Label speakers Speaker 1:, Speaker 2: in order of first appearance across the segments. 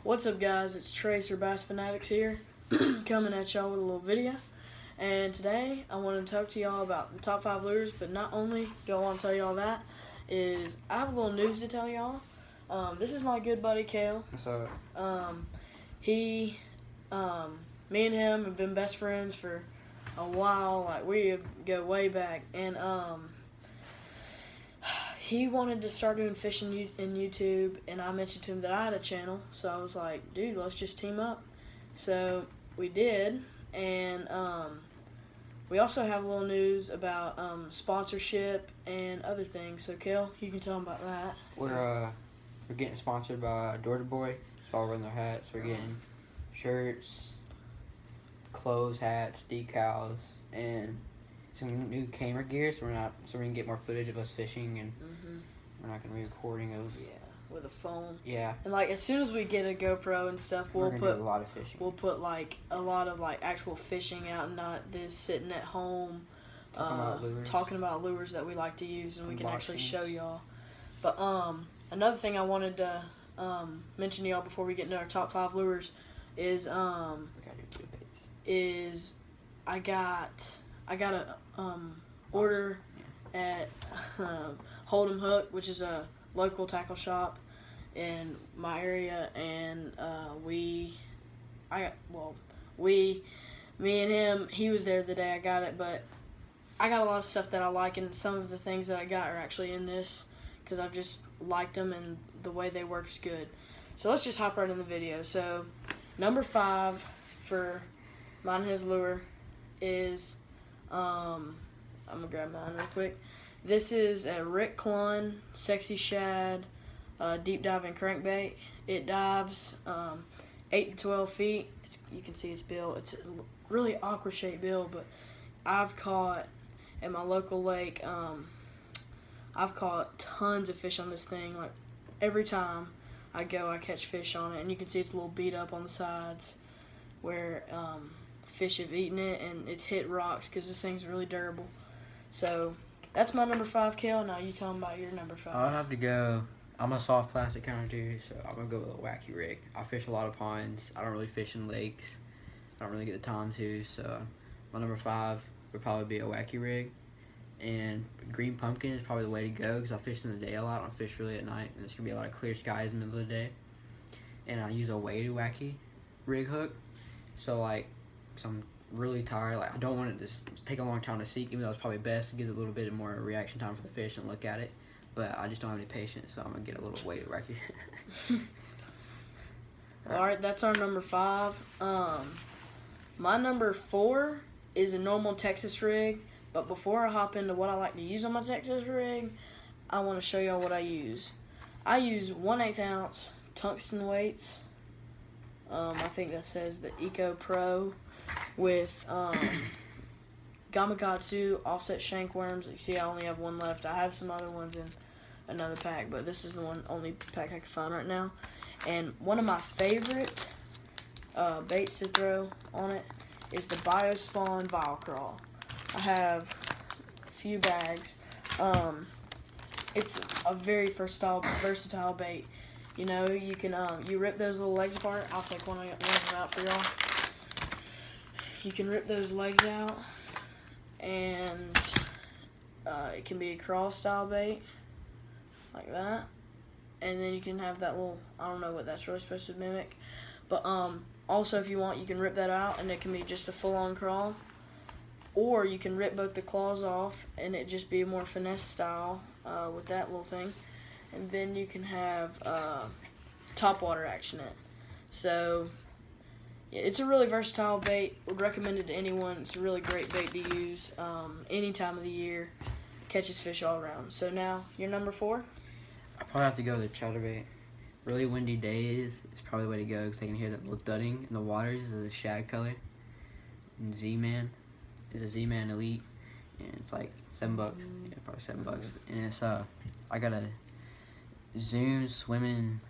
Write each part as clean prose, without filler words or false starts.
Speaker 1: What's up, guys? It's Tracer Bass Fanatics here, coming at y'all with a little video. And today I want to talk to y'all about the top 5 lures, but not only do I want to tell y'all that, is I have a little news to tell y'all. This is my good buddy Kale.
Speaker 2: What's up?
Speaker 1: Me and him have been best friends for a while. Like, we go way back, and he wanted to start doing fishing in YouTube, and I mentioned to him that I had a channel, so I was like, dude, let's just team up. So we did, and we also have a little news about sponsorship and other things. So, Kel, you can tell them about that.
Speaker 2: We're getting sponsored by Door to Boy. It's all running their hats. We're getting shirts, clothes, hats, decals, and some new camera gear. So we can get more footage of us fishing, and we're not gonna be recording of
Speaker 1: with a phone.
Speaker 2: Yeah.
Speaker 1: And like, as soon as we get a GoPro and stuff, we'll
Speaker 2: do a lot of fishing.
Speaker 1: We'll put like a lot of like actual fishing out, and not this sitting at home talking about lures that we like to use, and we can actually show y'all. But another thing I wanted to mention to y'all before we get into our top 5 lures is I got a order at Hold'em Hook, which is a local tackle shop in my area, and me and him, he was there the day I got it, but I got a lot of stuff that I like, and some of the things that I got are actually in this because I've just liked them, and the way they work is good. So let's just hop right in the video. So number 5 for mine and his lure is I'm gonna grab mine real quick. This is a Rick Clunn Sexy Shad deep diving crankbait. It dives 8 to 12 feet. You can see its bill. It's a really awkward shaped bill, but I've caught at my local lake. I've caught tons of fish on this thing. Like, every time I go, I catch fish on it, and you can see it's a little beat up on the sides where fish have eaten it, and it's hit rocks because this thing's really durable. So that's my number 5, Kel. Now you tell them about your number 5.
Speaker 2: I'll have to go. I'm a soft plastic kind of dude, so I'm gonna go with a wacky rig. I fish a lot of ponds. I don't really fish in lakes. I don't really get the time to, so my number 5 would probably be a wacky rig. And green pumpkin is probably the way to go because I fish in the day a lot. I don't fish really at night, and there's gonna be a lot of clear skies in the middle of the day. And I use a weighted wacky rig hook, so like, cause I'm really tired. Like, I don't want it to take a long time to seek, even though it's probably best. It gives a little bit more reaction time for the fish and look at it. But I just don't have any patience, so I'm gonna get a little weighted wacky.
Speaker 1: Alright, that's our number 5. My number 4 is a normal Texas rig. But before I hop into what I like to use on my Texas rig, I want to show y'all what I use. I use 1/8 ounce tungsten weights. I think that says the Eco Pro with Gamakatsu offset shank worms. You see, I only have one left. I have some other ones in another pack, but this is the only pack I can find right now. And one of my favorite baits to throw on it is the Biospawn Vile Crawl. I have a few bags. It's a very versatile bait. You know, you can you rip those little legs apart. I'll take one of them out for y'all. You can rip those legs out, and it can be a crawl style bait like that. And then you can have that little, I don't know what that's really supposed to mimic, but also if you want, you can rip that out, and it can be just a full-on crawl. Or you can rip both the claws off, and it just be a more finesse style with that little thing. And then you can have topwater action in it. So yeah, it's a really versatile bait. Would recommend it to anyone. It's a really great bait to use any time of the year. Catches fish all around. So now, your number 4?
Speaker 2: I probably have to go with the chatterbait. Really windy days is probably the way to go because I can hear that little thudding in the waters. This is a shad color. And Z-Man is a Z-Man Elite, and it's like $7. Yeah, probably $7. And it's I got a Zoom swimming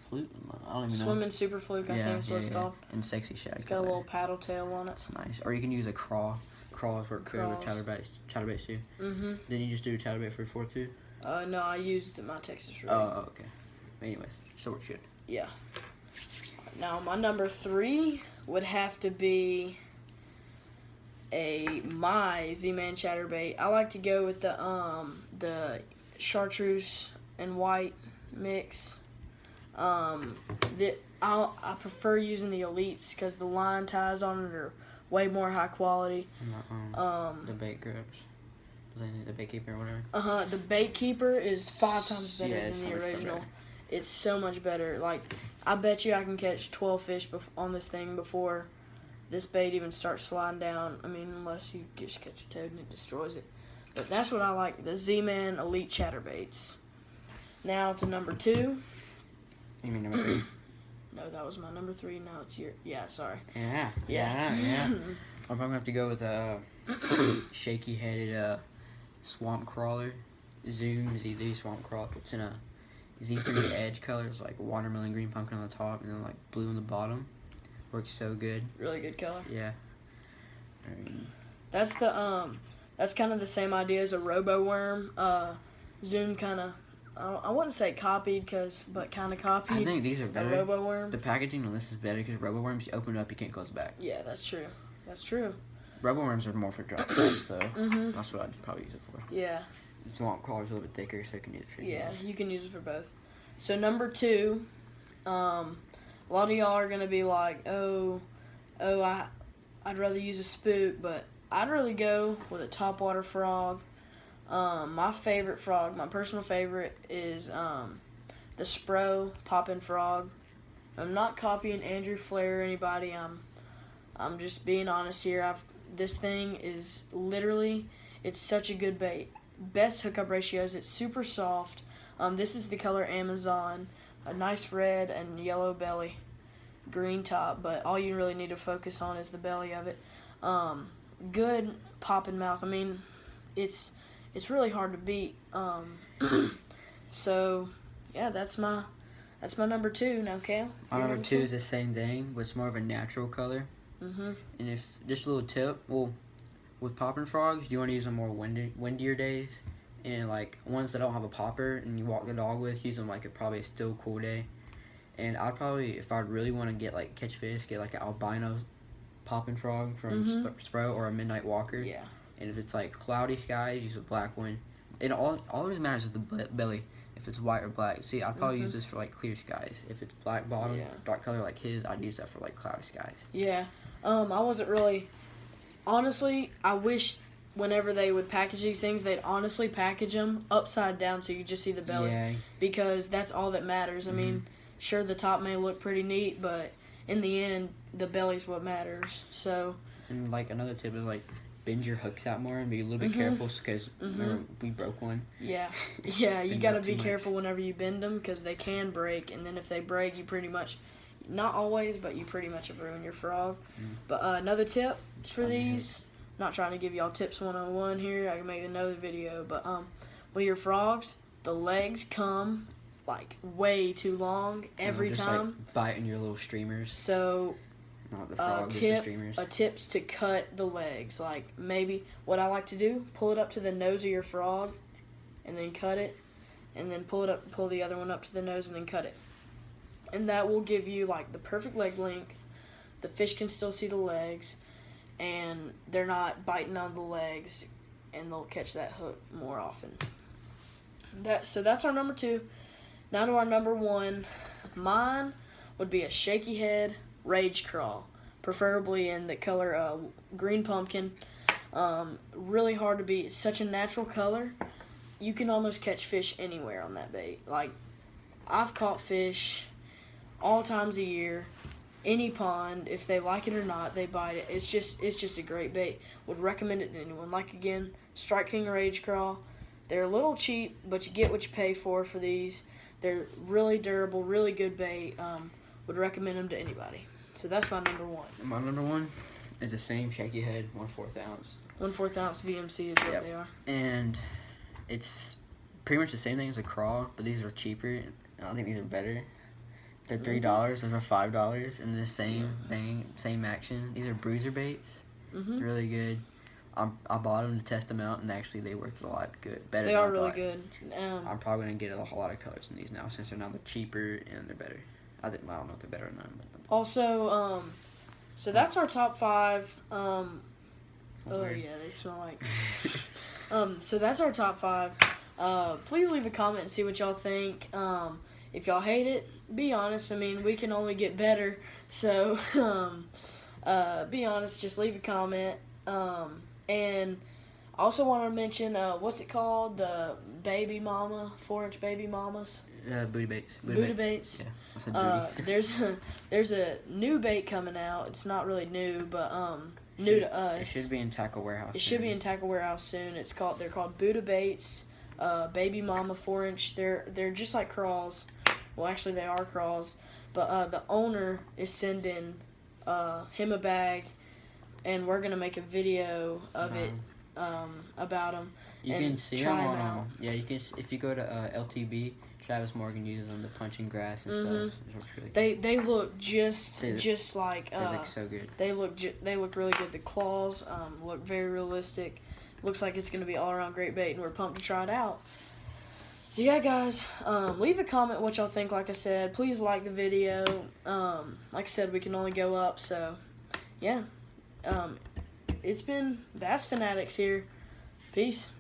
Speaker 2: flute. I don't even know.
Speaker 1: Swimming Super Fluke, I think is what it's called.
Speaker 2: And Sexy Shad.
Speaker 1: It's got a little paddle tail on it.
Speaker 2: It's nice. Or you can use a crawl. Crawls work good with chatterbaits too. Didn't you just do a chatterbait for 4 too?
Speaker 1: No, I used my Texas rig.
Speaker 2: Oh, okay. Anyways, so we're good.
Speaker 1: Yeah. Now my number 3 would have to be my Z-Man chatterbait. I like to go with the chartreuse and white mix. I prefer using the elites because the line ties on it are way more high quality.
Speaker 2: The bait grips. The bait keeper or whatever.
Speaker 1: The bait keeper is 5 times better
Speaker 2: it's
Speaker 1: than
Speaker 2: so
Speaker 1: the
Speaker 2: much
Speaker 1: original.
Speaker 2: better.
Speaker 1: It's so much better. Like, I bet you I can catch 12 fish on this thing before this bait even starts sliding down. I mean, unless you just catch a toad and it destroys it. But that's what I like, the Z-Man Elite Chatterbaits. Now to number 2.
Speaker 2: You mean number 3?
Speaker 1: No, that was my number 3. Now it's your... Yeah, sorry.
Speaker 2: Yeah. I'm probably gonna have to go with a shaky-headed swamp crawler. Zoom Z3 swamp crawler. It's in a Z3 edge colors, like watermelon green pumpkin on the top and then like blue on the bottom. Works so good.
Speaker 1: Really good color.
Speaker 2: Yeah.
Speaker 1: That's kind of the same idea as a Robo Worm. Zoom kind of, I wouldn't say copied, but kind of copied.
Speaker 2: I think these are
Speaker 1: a
Speaker 2: better.
Speaker 1: Robo Worm.
Speaker 2: The packaging on this is better because Robo Worms, you open it up, you can't close it back.
Speaker 1: Yeah, that's true. That's true.
Speaker 2: Robo Worms are more for drop traps though. That's what I'd probably use it for.
Speaker 1: Yeah.
Speaker 2: Swamp crawler's a little bit thicker, so you can use it for
Speaker 1: Yeah, you can use it for both. So number 2, a lot of y'all are gonna be like, I'd rather use a spook, but I'd really go with a topwater frog. My favorite frog, my personal favorite, is the Spro Poppin' Frog. I'm not copying Andrew Flair or anybody. I'm just being honest here. This thing is literally, it's such a good bait. Best hookup ratios. It's super soft. This is the color Amazon. A nice red and yellow belly, green top, but all you really need to focus on is the belly of it. Good popping mouth. I mean, it's really hard to beat. So yeah, that's my number 2. Now, Kale,
Speaker 2: My number 2 is the same thing, but it's more of a natural color. And if just a little tip, well, with popping frogs, you want to use them more windier days, and like ones that don't have a popper and you walk the dog with, use them like probably a still cool day. And I'd probably, if I'd really want to get like catch fish, get like an albino popping frog from Spro or a midnight walker.
Speaker 1: Yeah.
Speaker 2: And if it's like cloudy skies, use a black one. It all that really matters is the belly. If it's white or black. See, I'd probably use this for like clear skies. If it's black bottom, dark color like his, I'd use that for like cloudy skies.
Speaker 1: Yeah. I wasn't really. Honestly, I wish whenever they would package these things, they'd honestly package them upside down so you just see the belly.
Speaker 2: Yeah.
Speaker 1: Because that's all that matters. I mean, sure, the top may look pretty neat, but in the end, the belly's what matters. So.
Speaker 2: And like another tip is like bend your hooks out more and be a little bit careful because remember we broke one.
Speaker 1: Yeah, yeah, you gotta be
Speaker 2: much.
Speaker 1: careful whenever you bend them because they can break, and then if they break, you pretty much, not always, but you pretty much have ruined your frog. But another tip for these, not trying to give y'all tips 101 here, I can make another video, but with your frogs, the legs come like way too long every
Speaker 2: just,
Speaker 1: time.
Speaker 2: Like, biting your little streamers.
Speaker 1: So
Speaker 2: not the frogs, just the streamers.
Speaker 1: a tip's to cut the legs. Like maybe what I like to do, pull it up to the nose of your frog, and then cut it, and then pull the other one up to the nose, and then cut it. And that will give you like the perfect leg length. The fish can still see the legs, and they're not biting on the legs, and they'll catch that hook more often. So that's our number 2. Now to our number 1. Mine would be a shaky head Rage Crawl, preferably in the color green pumpkin. Really hard to beat. It's such a natural color. You can almost catch fish anywhere on that bait. Like, I've caught fish all times of year, any pond. If they like it or not, they bite it. It's just a great bait. Would recommend it to anyone. Like, again, Strike King Rage Crawl. They're a little cheap, but you get what you pay for these. They're really durable, really good bait. Would recommend them to anybody. So that's my number 1.
Speaker 2: My number 1 is the same shaky head, 1/4 ounce.
Speaker 1: 1/4 ounce VMC is what they are.
Speaker 2: And it's pretty much the same thing as a crawl, but these are cheaper. And I think these are better. They're $3. Those are $5, and the same thing, same action. These are bruiser baits. They're really good. I bought them to test them out, and actually they worked a lot better.
Speaker 1: They are really good.
Speaker 2: I'm probably gonna get a lot of colors in these now since they're cheaper and they're better. I don't know if they're better or not. But
Speaker 1: Also, so that's our top 5. Oh
Speaker 2: weird.
Speaker 1: yeah, they smell like. So that's our top 5. Please leave a comment and see what y'all think. If y'all hate it, be honest. I mean, we can only get better. So, be honest. Just leave a comment. And I also want to mention, what's it called? The baby mama, 4-inch baby mamas.
Speaker 2: Booty baits.
Speaker 1: Booty baits.
Speaker 2: Yeah, I said booty.
Speaker 1: There's a new bait coming out. It's not really new, but new to us.
Speaker 2: It should be in Tackle Warehouse.
Speaker 1: It should be in Tackle Warehouse soon. They're called Buddha baits, baby mama 4-inch. They're just like crawls. Well, actually they are crawls, but the owner is sending him a bag, and we're gonna make a video of it about them.
Speaker 2: You
Speaker 1: and
Speaker 2: can see
Speaker 1: try
Speaker 2: them
Speaker 1: 'em out.
Speaker 2: on. Yeah, you can. If you go to LTB, Travis Morgan uses them to punching grass and stuff. It looks really good.
Speaker 1: They look just like
Speaker 2: They look so good.
Speaker 1: They look really good. The claws look very realistic. Looks like it's gonna be all around great bait, and we're pumped to try it out. So yeah, guys, leave a comment what y'all think. Like I said, please like the video. Like I said, we can only go up. So yeah, it's been Bass Fanatics here. Peace.